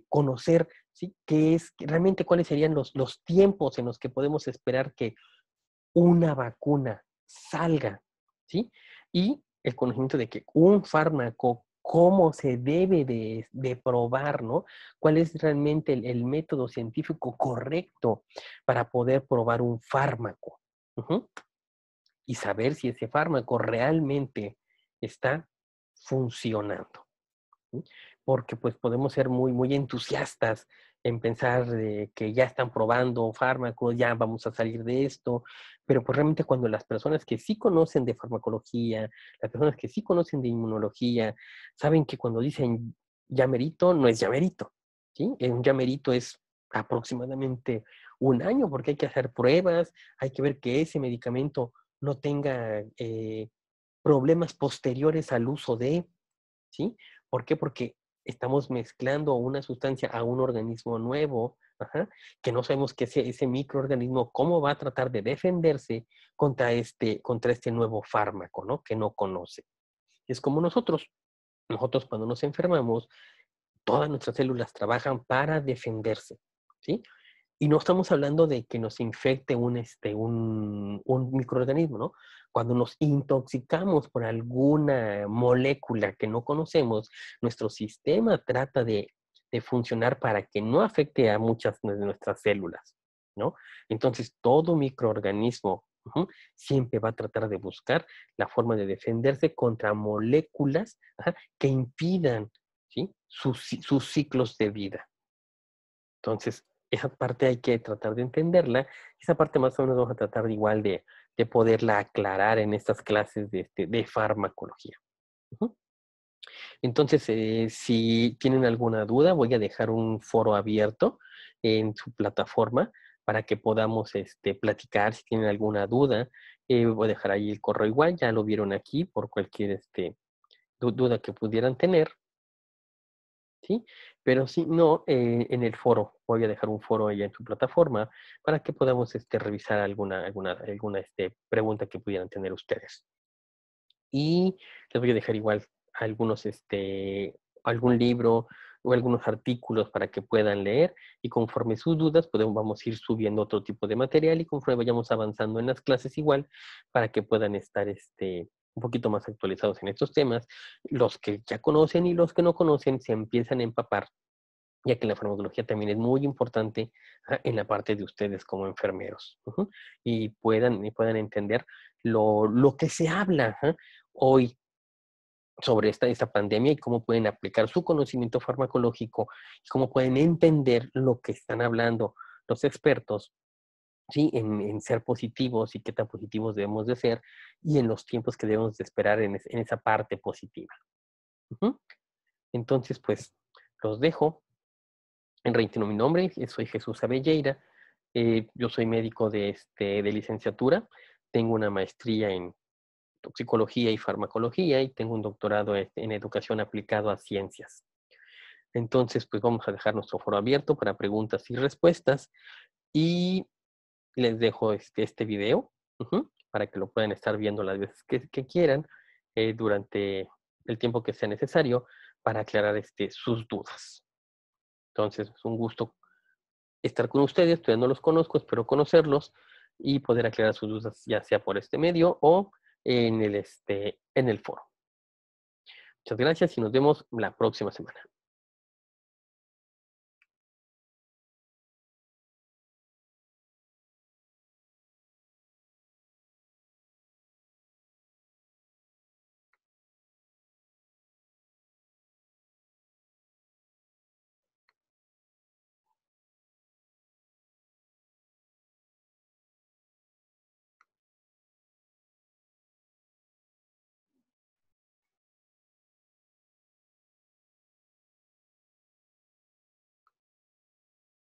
conocer ¿sí? qué es, realmente cuáles serían los tiempos en los que podemos esperar que una vacuna salga, ¿sí? Y el conocimiento de que un fármaco, cómo se debe de probar, ¿no? ¿Cuál es realmente el método científico correcto para poder probar un fármaco? Ujú. Y saber si ese fármaco realmente está funcionando. ¿Sí? Porque pues podemos ser muy entusiastas en pensar que ya están probando fármacos, ya vamos a salir de esto, pero pues realmente cuando las personas que sí conocen de farmacología, las personas que sí conocen de inmunología, saben que cuando dicen llamerito, no es llamerito, ¿sí? Un llamerito es aproximadamente un año porque hay que hacer pruebas, hay que ver que ese medicamento no tenga problemas posteriores al uso de, ¿sí? ¿Por qué? Porque estamos mezclando una sustancia a un organismo nuevo, ajá, que no sabemos que ese microorganismo cómo va a tratar de defenderse contra este nuevo fármaco, ¿no? Que no conoce. Es como nosotros. Nosotros cuando nos enfermamos, todas nuestras células trabajan para defenderse, ¿sí? Y no estamos hablando de que nos infecte un microorganismo, ¿no? Cuando nos intoxicamos por alguna molécula que no conocemos, nuestro sistema trata de funcionar para que no afecte a muchas de nuestras células, ¿no? Entonces, todo microorganismo siempre va a tratar de buscar la forma de defenderse contra moléculas que impidan, ¿sí?, sus ciclos de vida. Entonces, esa parte hay que tratar de entenderla. Esa parte más o menos vamos a tratar igual de poderla aclarar en estas clases de farmacología. Ujú. Entonces, si tienen alguna duda, voy a dejar un foro abierto en su plataforma para que podamos platicar si tienen alguna duda. Voy a dejar ahí el correo igual, ya lo vieron aquí por cualquier duda que pudieran tener, ¿sí? Pero si no, en el foro, voy a dejar un foro allá en su plataforma para que podamos revisar alguna pregunta que pudieran tener ustedes. Y les voy a dejar igual algunos, algún libro o algunos artículos para que puedan leer y conforme sus dudas vamos a ir subiendo otro tipo de material y conforme vayamos avanzando en las clases igual para que puedan estar un poquito más actualizados en estos temas. Los que ya conocen y los que no conocen se empiezan a empapar, ya que la farmacología también es muy importante en la parte de ustedes como enfermeros. Y puedan entender lo que se habla hoy sobre esta pandemia y cómo pueden aplicar su conocimiento farmacológico y cómo pueden entender lo que están hablando los expertos, ¿sí?, en ser positivos y qué tan positivos debemos de ser y en los tiempos que debemos de esperar en esa parte positiva. Ujú. Entonces, pues, los dejo. Reitero mi nombre, soy Jesús Abelleira. Yo soy médico de licenciatura. Tengo una maestría en toxicología y farmacología y tengo un doctorado en educación aplicado a ciencias. Entonces, pues vamos a dejar nuestro foro abierto para preguntas y respuestas y les dejo este video para que lo puedan estar viendo las veces que quieran durante el tiempo que sea necesario para aclarar sus dudas. Entonces, es un gusto estar con ustedes, todavía no los conozco, espero conocerlos y poder aclarar sus dudas, ya sea por este medio o en el foro. Muchas gracias y nos vemos la próxima semana.